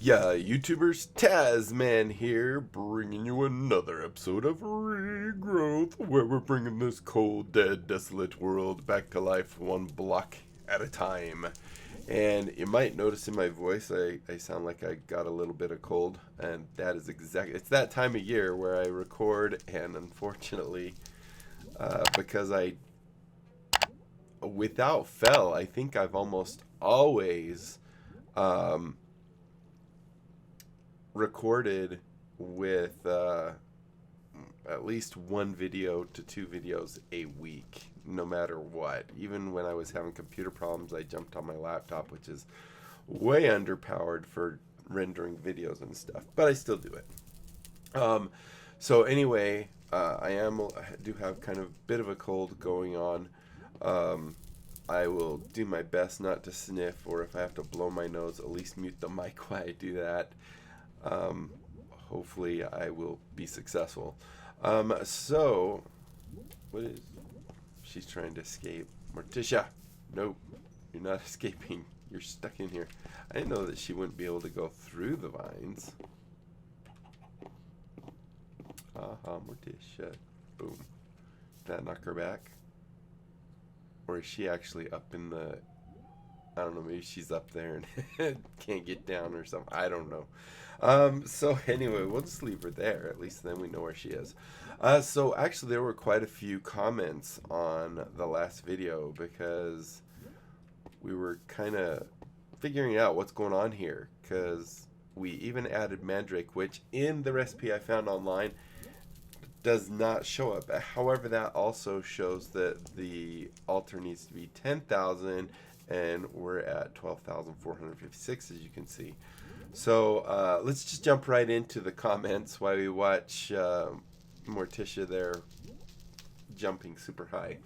Yeah, YouTubers, Tasman here, bringing you another episode of Regrowth, where we're bringing this cold, dead, desolate world back to life one block at a time. And you might notice in my voice, I sound like I got a little bit of cold, and that is it's that time of year where I record, and unfortunately, because without fail, I think I've almost always, recorded with at least one video to two videos a week, no matter what. Even when I was having computer problems, I jumped on my laptop, which is way underpowered for rendering videos and stuff, but I still do it. So anyway, I do have kind of a bit of a cold going on. I will do my best not to sniff, or if I have to blow my nose, at least mute the mic while I do that. Hopefully I will be successful. So, what is, she's trying to escape. Morticia, nope, you're not escaping. You're stuck in here. I didn't know that she wouldn't be able to go through the vines. Morticia, boom. Did that knock her back? Or is she actually up in the, I don't know, maybe she's up there and can't get down or something. I don't know. So anyway, we'll just leave her there. At least then we know where she is. So actually there were quite a few comments on the last video because we were kind of figuring out what's going on here, because we even added mandrake, which in the recipe I found online does not show up. However, that also shows that the altar needs to be 10,000, and we're at 12,456, as you can see. So let's just jump right into the comments while we watch Morticia there jumping super high.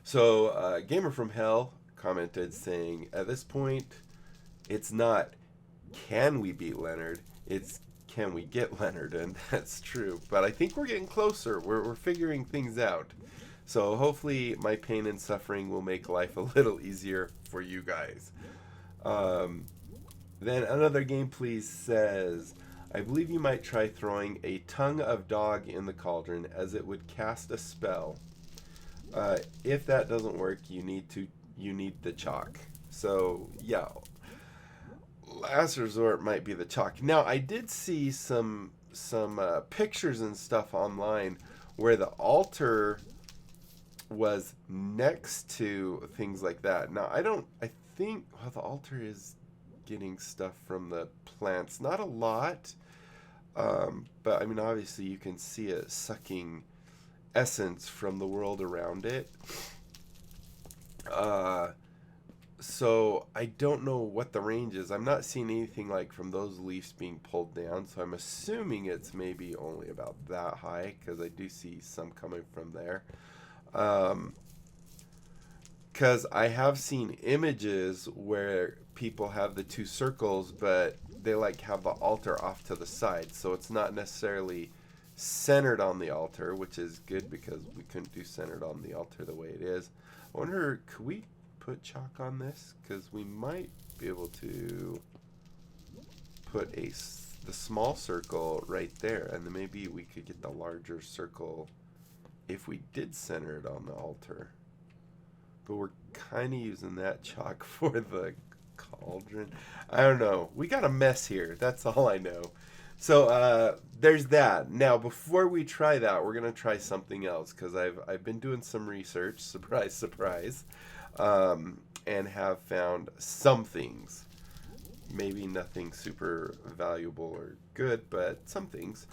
So Gamer from Hell commented saying, at this point, it's not can we beat Leonard, it's can we get Leonard, and that's true. But I think we're getting closer. We're figuring things out. So hopefully my pain and suffering will make life a little easier for you guys. Then another game please says, I believe you might try throwing a tongue of dog in the cauldron, as it would cast a spell. If that doesn't work, you need the chalk. So yeah, last resort might be the chalk. Now I did see some pictures and stuff online where the altar was next to things like that. Now I think the altar is getting stuff from the plants, not a lot, but I mean obviously you can see it sucking essence from the world around it. So I don't know what the range is. I'm not seeing anything like from those leaves being pulled down, so I'm assuming it's maybe only about that high, because I do see some coming from there. Because I have seen images where people have the two circles, but they like have the altar off to the side, so it's not necessarily centered on the altar, which is good because we couldn't do centered on the altar the way it is. I wonder, could we put chalk on this? Because we might be able to put the small circle right there, and then maybe we could get the larger circle if we did center it on the altar. But we're kind of using that chalk for the cauldron. I don't know. We got a mess here. That's all I know. So there's that. Now, before we try that, we're going to try something else, because I've been doing some research, surprise, surprise, and have found some things. Maybe nothing super valuable or good, but some things.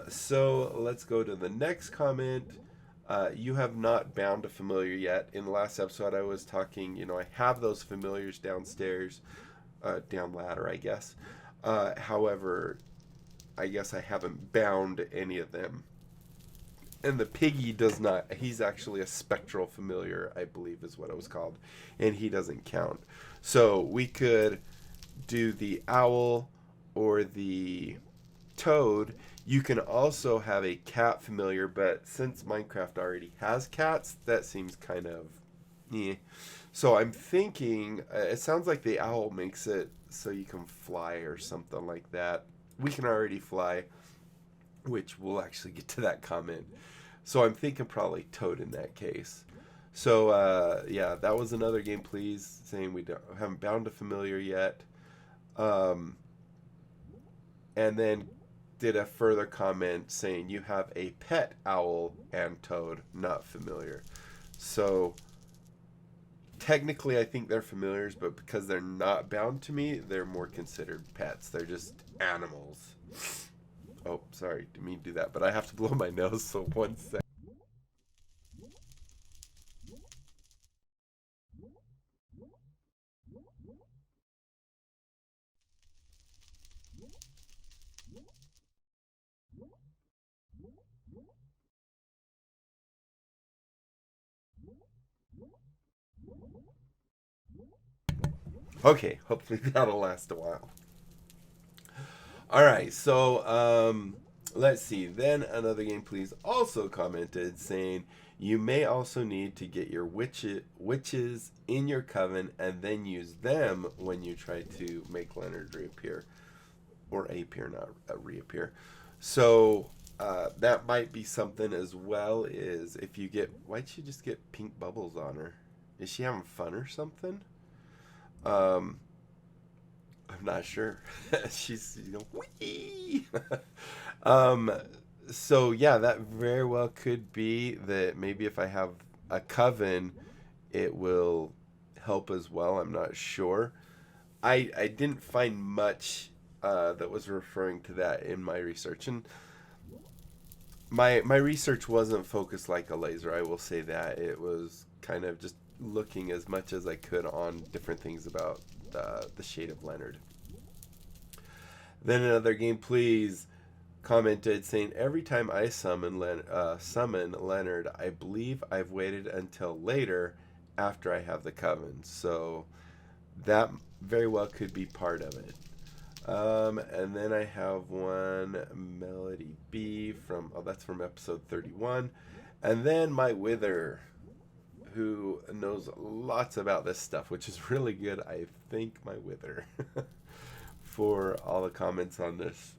So let's go to the next comment. You have not bound a familiar yet. In the last episode I was talking, I have those familiars downstairs, down ladder I guess. However, I guess I haven't bound any of them. And the piggy does not. He's actually a spectral familiar, I believe is what it was called. And he doesn't count. So we could do the owl or the toad. You can also have a cat familiar, but since Minecraft already has cats, that seems kind of Yeah. So I'm thinking, it sounds like the owl makes it so you can fly or something like that. We can already fly, which we'll actually get to that comment. So I'm thinking probably toad in that case. So yeah, that was another game, please, saying haven't bound a familiar yet. Um, and then did a further comment saying you have a pet owl and toad, not familiar. So technically, I think they're familiars, but because they're not bound to me, they're more considered pets. They're just animals. Oh, sorry, didn't mean to do that, but I have to blow my nose, so 1 sec. Okay, hopefully that'll last a while. All right, so let's see. Then another game, please, also commented saying you may also need to get your witches in your coven and then use them when you try to make Leonard reappear, or appear, not reappear. So that might be something as well. Is if you get, why'd she just get pink bubbles on her? Is she having fun or something? Um, I'm not sure. She's, whee! um, so yeah, that very well could be that maybe if I have a coven, it will help as well. I'm not sure. I didn't find much that was referring to that in my research, and my research wasn't focused like a laser. I will say that it was kind of just looking as much as I could on different things about the shade of Leonard. Then another game, please, commented saying every time I summon Leonard, I believe I've waited until later after I have the coven. So that very well could be part of it. And then I have one Melody B from, oh, that's from episode 31. And then my Wither, who knows lots about this stuff, which is really good. I thank my Wither for all the comments on this.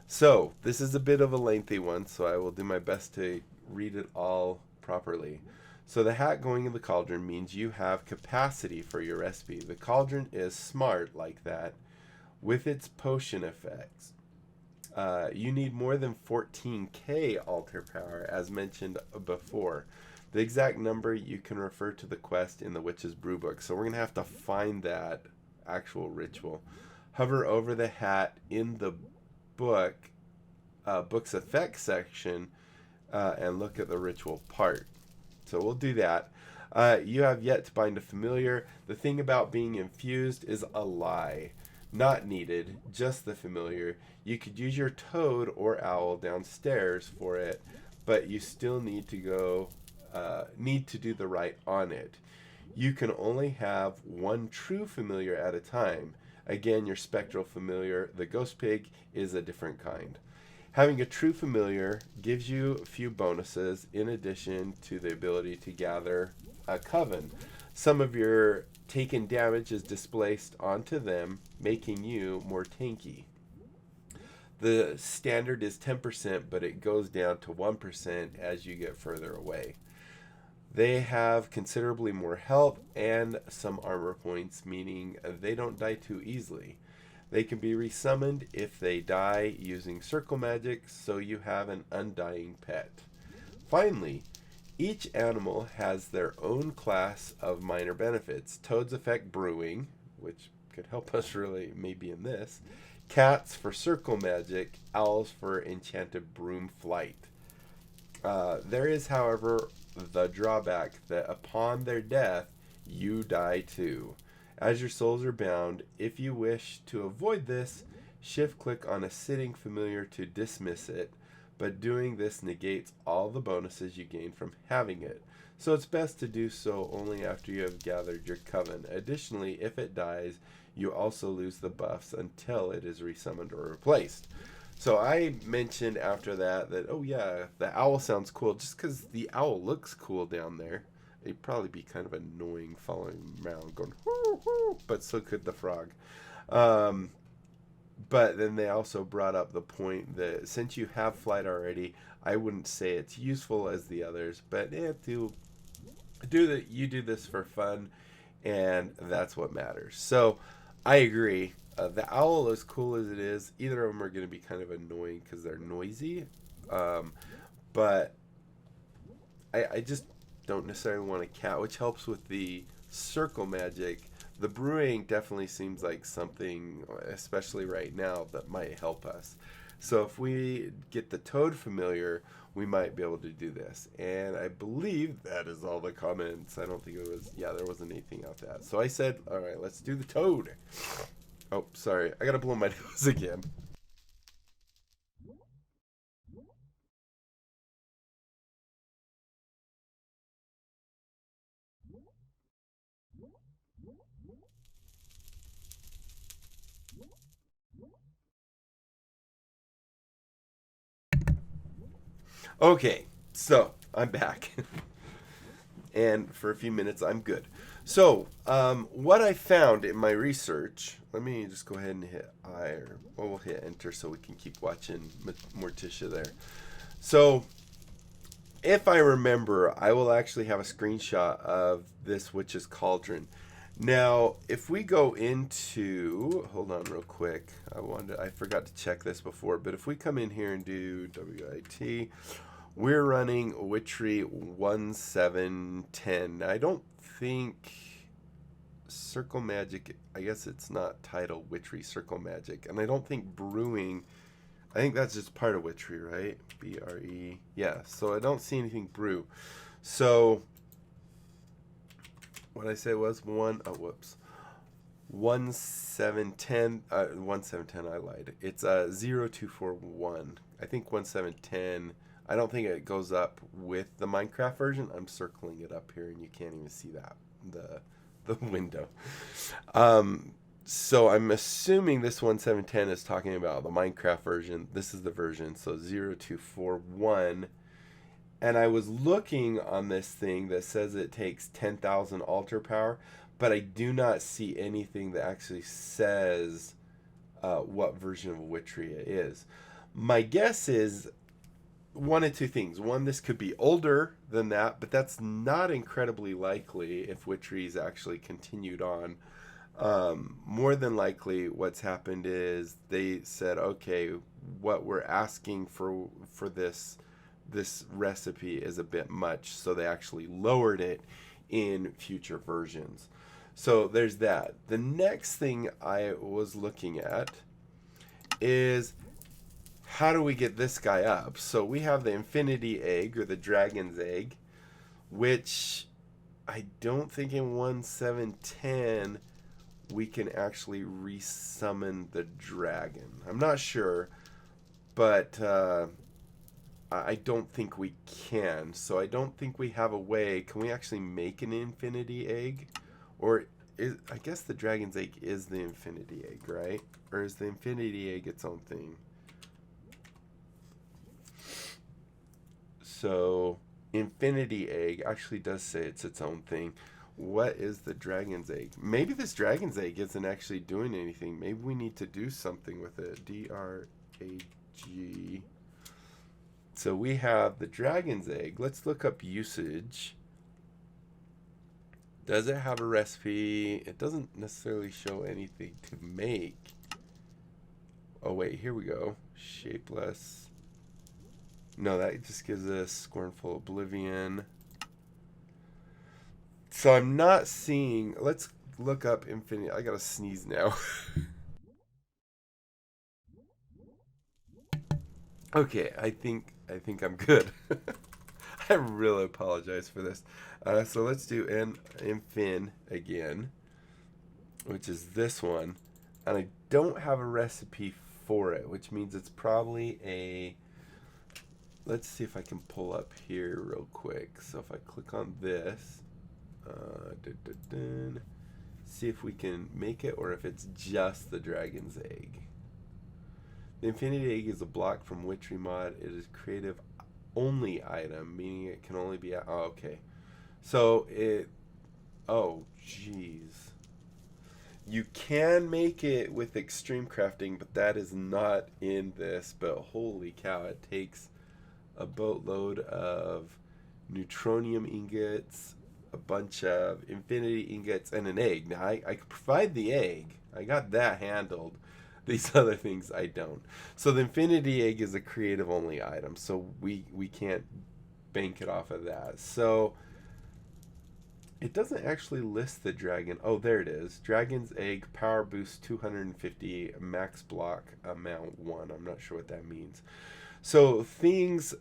So, this is a bit of a lengthy one, so I will do my best to read it all properly. So, the hat going in the cauldron means you have capacity for your recipe. The cauldron is smart like that with its potion effects. You need more than 14k altar power, as mentioned before. The exact number you can refer to the quest in the Witch's Brew book. So, we're going to have to find that actual ritual. Hover over the hat in the book's effects section, and look at the ritual part. So we'll do that. You have yet to bind a familiar. The thing about being infused is a lie. Not needed, just the familiar. You could use your toad or owl downstairs for it, but you still need to do the rite on it. You can only have one true familiar at a time. Again, your spectral familiar, the ghost pig, is a different kind. Having a true familiar gives you a few bonuses in addition to the ability to gather a coven. Some of your taken damage is displaced onto them, making you more tanky. The standard is 10%, but it goes down to 1% as you get further away. They have considerably more health and some armor points, meaning they don't die too easily. They can be resummoned if they die using circle magic, so you have an undying pet. Finally, each animal has their own class of minor benefits. Toads affect brewing, which could help us really maybe in this. Cats for circle magic, owls for enchanted broom flight. There is, however, the drawback that upon their death, you die too. As your souls are bound, if you wish to avoid this, shift click on a sitting familiar to dismiss it, but doing this negates all the bonuses you gain from having it. So it's best to do so only after you have gathered your coven. Additionally, if it dies, you also lose the buffs until it is resummoned or replaced. So I mentioned after that, oh yeah, the owl sounds cool just because the owl looks cool down there. It'd probably be kind of annoying following around going, whoo, whoo, but so could the frog. But then they also brought up the point that since you have flight already, I wouldn't say it's useful as the others, but you do this for fun, and that's what matters. So I agree. The owl, as cool as it is, either of them are going to be kind of annoying because they're noisy. But I just don't necessarily want a cat, which helps with the circle magic. The brewing definitely seems like something, especially right now, that might help us. So if we get the toad familiar, we might be able to do this. And I believe that is all the comments. I don't think it was, yeah, there wasn't anything out that. So I said, all right, let's do the toad. Oh, sorry. I got to blow my nose again. Okay, so I'm back. And for a few minutes, I'm good. So, what I found in my research, let me just go ahead and hit I, or well, we'll hit enter so we can keep watching Morticia there. So, if I remember, I will actually have a screenshot of this witch's cauldron. Now, if we go into, hold on real quick, I forgot to check this before, but if we come in here and do WIT, we're running Witchery 1710. I don't think Circle Magic, I guess it's not titled Witchery Circle Magic, and I don't think Brewing, I think that's just part of Witchery, right? BRE, yeah, so I don't see anything brew. So, what I said was 1710, 1710, I lied. It's 0241. I think 1710, I don't think it goes up with the Minecraft version. I'm circling it up here and you can't even see that, the window. So I'm assuming this 1710 is talking about the Minecraft version. This is the version, so 0241. And I was looking on this thing that says it takes 10,000 altar power, but I do not see anything that actually says what version of Witchery it is. My guess is one of two things. One, this could be older than that, but that's not incredibly likely if Witchery's actually continued on. More than likely, what's happened is they said, okay, what we're asking for this recipe is a bit much, so they actually lowered it in future versions. So there's that. The next thing I was looking at is how do we get this guy up? So we have the infinity egg, or the dragon's egg, which I don't think in 1710 we can actually resummon the dragon. I'm not sure, but I don't think we can. So I don't think we have a way. Can we actually make an infinity egg? Or I guess the dragon's egg is the infinity egg, right? Or is the infinity egg its own thing? So infinity egg actually does say it's its own thing. What is the dragon's egg? Maybe this dragon's egg isn't actually doing anything. Maybe we need to do something with it. DRAG. So we have the dragon's egg. Let's look up usage. Does it have a recipe? It doesn't necessarily show anything to make. Oh wait, here we go. Shapeless. No, that just gives us Scornful Oblivion. So I'm not seeing. Let's look up Infinity. I gotta sneeze now. Okay, I think I'm good. I really apologize for this. So let's do infin again, which is this one, and I don't have a recipe for it, which means it's probably a. Let's see if I can pull up here real quick. So if I click on this, see if we can make it, or if it's just the dragon's egg. The infinity egg is a block from Witchery mod. It is creative only item, meaning it can only be. Oh, okay. So it, oh, jeez. You can make it with extreme crafting, but that is not in this. But holy cow, it takes a boatload of neutronium ingots, a bunch of infinity ingots, and an egg. Now, I could provide the egg. I got that handled. These other things I don't. So the infinity egg is a creative only item, so we can't bank it off of that. So it doesn't actually list the dragon. Oh, there it is. Dragon's egg, power boost 250, max block amount 1. I'm not sure what that means. So things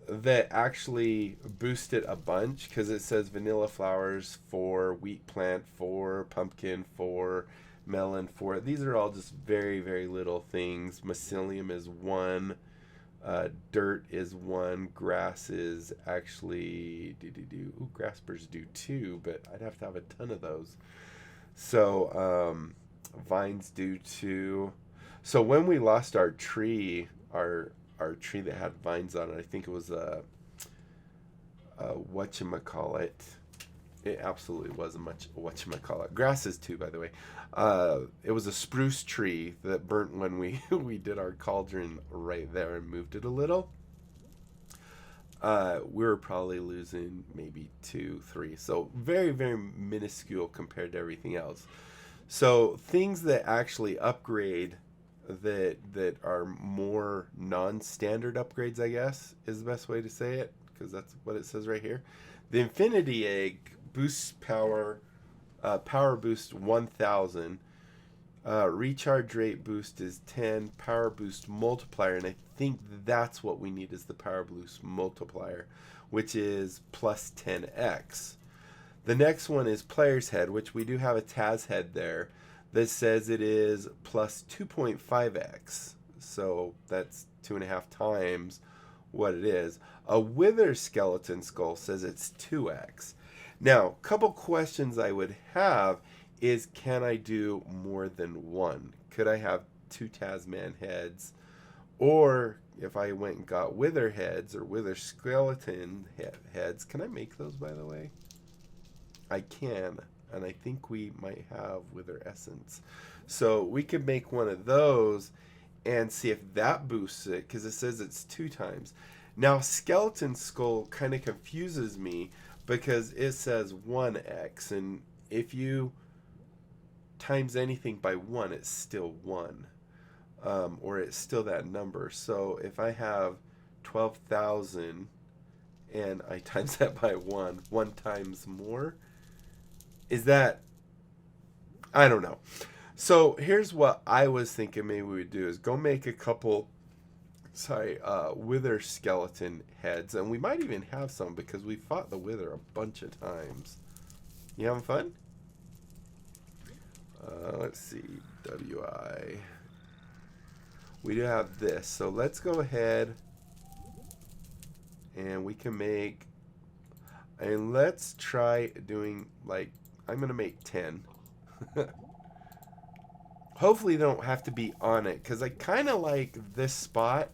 that actually boost it a bunch, because it says vanilla flowers 4, wheat plant 4, pumpkin 4, melon 4. These are all just very, very little things. Mycelium is 1. Dirt is 1. Grass is actually ooh, grassburs do 2, but I'd have to have a ton of those. So vines do 2. So when we lost our tree, our tree that had vines on it, I think it was a whatchamacallit. It absolutely wasn't much whatchamacallit. Grasses too, by the way. It was a spruce tree that burnt when we we did our cauldron right there and moved it a little. We were probably losing maybe 2, 3. So very, very minuscule compared to everything else. So things that actually upgrade that are more non-standard upgrades, I guess, is the best way to say it, because that's what it says right here. The infinity egg boosts power, power boost 1000, recharge rate boost is 10, power boost multiplier, and I think that's what we need is the power boost multiplier, which is plus 10x. The next one is player's head, which we do have a Taz head there that says it is plus 2.5x. So that's 2.5 times what it is. A wither skeleton skull says it's 2x. Now, a couple questions I would have is, can I do more than one? Could I have 2 Tasman heads? Or if I went and got wither heads or wither skeleton heads, can I make those, by the way? I can, and I think we might have wither essence. So we could make one of those and see if that boosts it, because it says it's 2 times. Now, skeleton skull kind of confuses me because it says 1x, and if you times anything by 1, it's still 1, or it's still that number. So if I have 12,000 and I times that by 1 times more, is that, I don't know. So here's what I was thinking maybe we would do is go make a couple, wither skeleton heads, and we might even have some because we fought the wither a bunch of times. You having fun? Let's see, WI. We do have this, so let's go ahead and we can make, and let's try doing, like, I'm going to make 10. Hopefully they don't have to be on it, because I kind of like this spot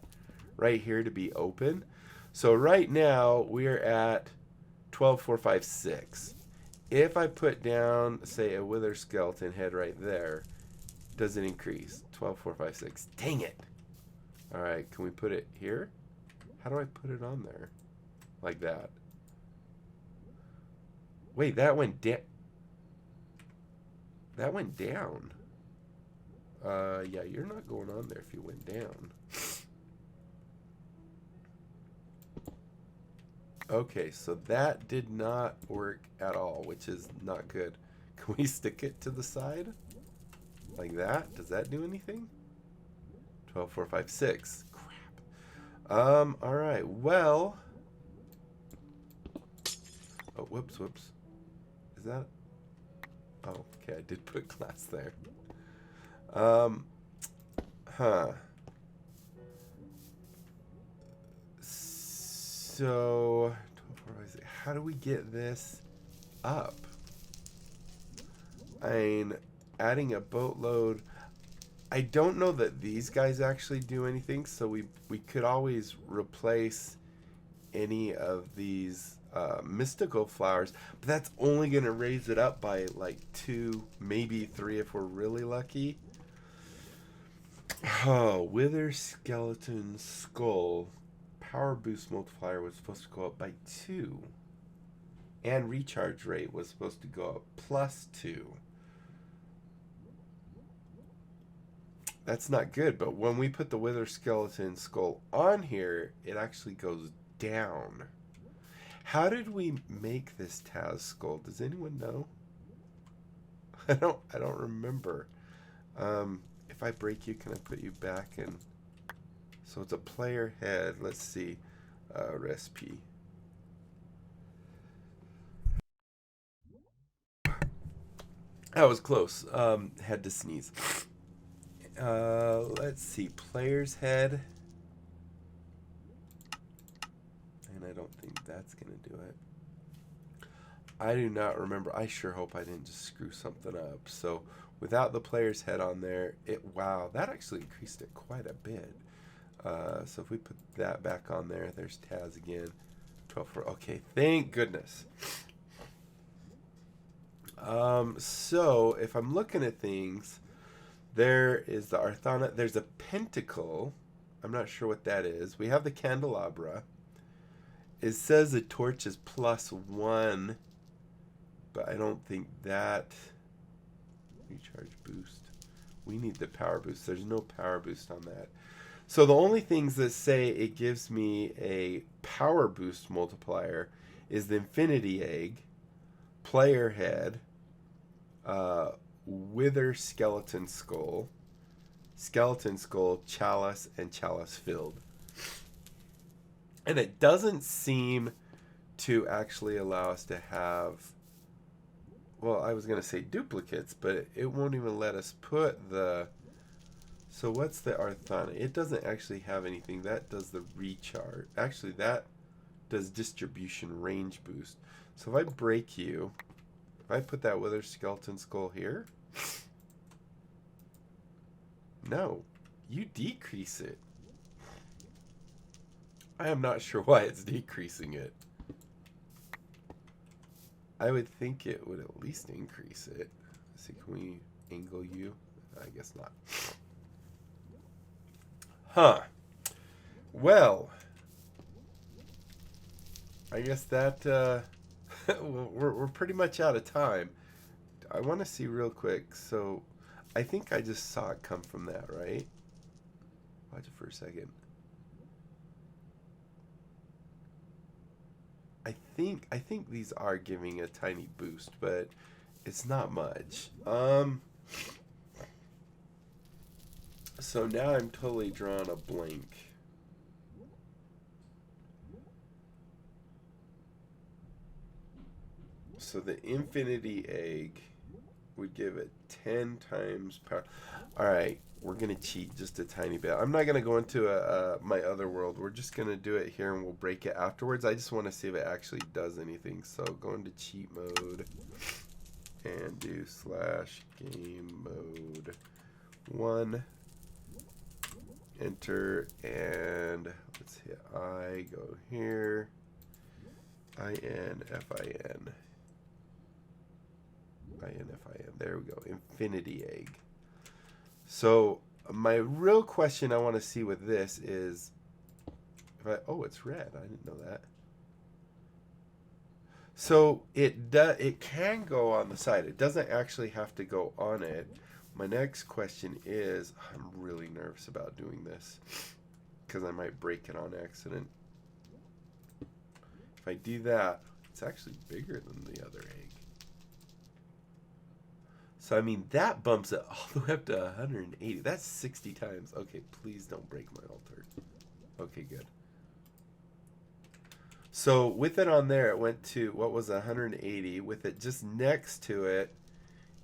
right here to be open. So right now we're at 12, 4, 5, 6. If I put down, say, a wither skeleton head right there, does it increase? 12, 4, 5, 6. Dang it. All right, can we put it here? How do I put it on there? Like that. Wait, that went down. That went down. Yeah, you're not going on there if you went down. Okay, so that did not work at all, which is not good. Can we stick it to the side? Like that? Does that do anything? 12, 4, 5, 6. Crap. Alright, well. Oh, whoops. Is that? Oh, okay, I did put glass there. So, how do we get this up? I mean, adding a boatload. I don't know that these guys actually do anything, so we could always replace any of these mystical flowers, but that's only going to raise it up by like 2, maybe 3 if we're really lucky. Oh, wither skeleton skull power boost multiplier was supposed to go up by 2, and recharge rate was supposed to go up +2. That's not good, but when we put the wither skeleton skull on here, it actually goes down. How did we make this Taz skull? Does anyone know? I don't remember. If I break you, can I put you back in? So it's a player head. Let's see. Recipe. That was close. Had to sneeze. Let's see. Player's head. And I don't think that's going to do it. I do not remember. I sure hope I didn't just screw something up. So without the player's head on there, wow, that actually increased it quite a bit. So if we put that back on there, there's Taz again. 12 for, okay, thank goodness. So if I'm looking at things, there is the Arthana. There's a pentacle. I'm not sure what that is. We have the candelabra. It says the torch is +1, but I don't think that. Recharge boost. We need the power boost. There's no power boost on that. So the only things that say it gives me a power boost multiplier is the infinity egg, player head, wither skeleton skull, chalice, and chalice filled. And it doesn't seem to actually allow us to have, well, I was going to say duplicates, but it won't even let us put the, so what's the Arthana? It doesn't actually have anything. That does the recharge. Actually, that does distribution range boost. So if I break you, if I put that wither skeleton skull here, no, you decrease it. I am not sure why it's decreasing it. I would think it would at least increase it. Let's see, can we angle you? I guess not. Huh. Well, I guess that we're pretty much out of time. I want to see real quick. So I think I just saw it come from that, right? Watch it for a second. I think these are giving a tiny boost, but it's not much. So now I'm totally drawing a blank. So the infinity egg would give it 10 times power. All right, we're going to cheat just a tiny bit. I'm not going to go into my other world. We're just going to do it here and we'll break it afterwards. I just want to see if it actually does anything. So go into cheat mode and do /game mode 1. Enter, and let's hit I, go here, INFIN. There we go, infinity egg. So my real question I want to see with this is, oh, it's red. I didn't know that. So it can go on the side. It doesn't actually have to go on it. My next question is, I'm really nervous about doing this because I might break it on accident. If I do that, it's actually bigger than the other egg. So, I mean, that bumps it all the way up to 180. That's 60 times. Okay, please don't break my altar. Okay, good. So, with it on there, it went to, what was 180? With it just next to it,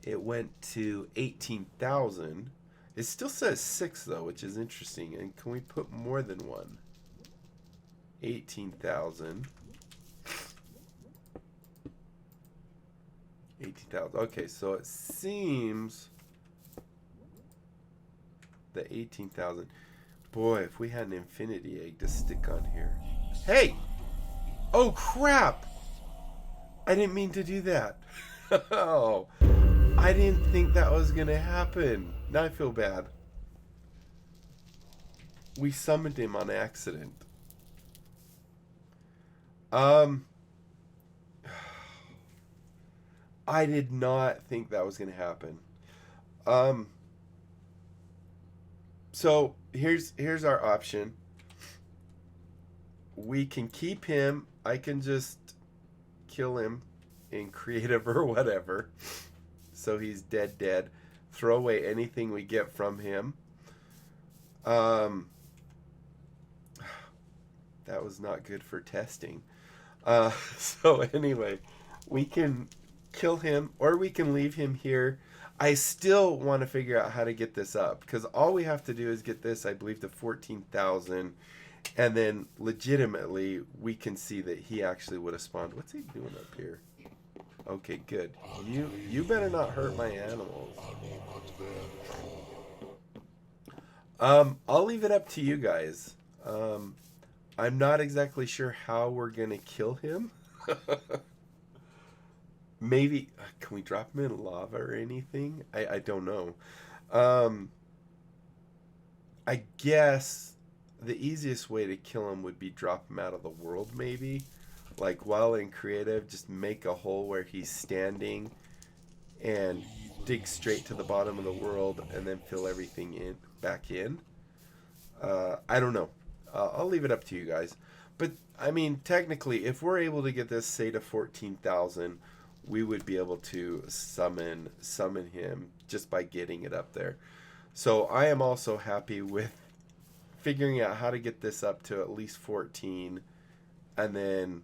it went to 18,000. It still says 6, though, which is interesting. And can we put more than one? 18,000. 18,000. Okay, so it seems the 18,000. Boy, if we had an infinity egg to stick on here. Hey! Oh, crap! I didn't mean to do that. Oh, I didn't think that was going to happen. Now I feel bad. We summoned him on accident. I did not think that was going to happen. So here's our option. We can keep him. I can just kill him in creative or whatever. So he's dead. Throw away anything we get from him. That was not good for testing. So anyway, we can kill him or we can leave him here. I still want to figure out how to get this up, because all we have to do is get this, I believe, to 14,000, and then legitimately we can see that he actually would have spawned. What's he doing up here? Okay, good. You better not hurt my animals. I'll leave it up to you guys. I'm not exactly sure how we're gonna kill him. Maybe, can we drop him in lava or anything? I don't know. I guess the easiest way to kill him would be drop him out of the world, maybe. Like, while in creative, just make a hole where he's standing and dig straight to the bottom of the world and then fill everything back in. I don't know. I'll leave it up to you guys. But, I mean, technically, if we're able to get this, say, to 14,000... we would be able to summon him just by getting it up there. So I am also happy with figuring out how to get this up to at least 14 and then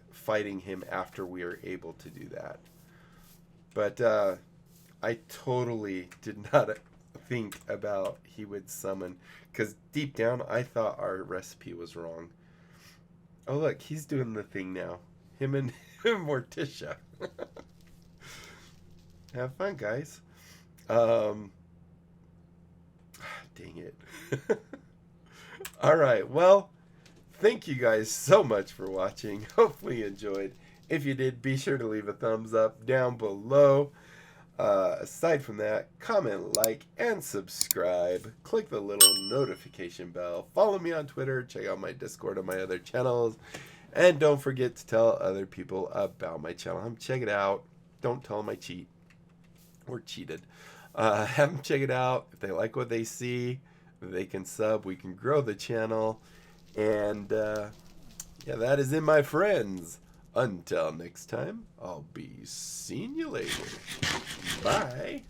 fighting him after we are able to do that. But I totally did not think about he would summon, because deep down I thought our recipe was wrong. Oh look, he's doing the thing now. Him and Morticia. Have fun, guys. Dang it. Alright, well, thank you guys so much for watching. Hopefully you enjoyed. If you did, be sure to leave a thumbs up down below. Aside from that, comment, like, and subscribe. Click the little notification bell. Follow me on Twitter. Check out my Discord and my other channels. And don't forget to tell other people about my channel. Check it out. Don't tell them I cheat. Or cheated. Have them check it out. If they like what they see, they can sub. We can grow the channel. And yeah, that is it, my friends. Until next time, I'll be seeing you later. Bye.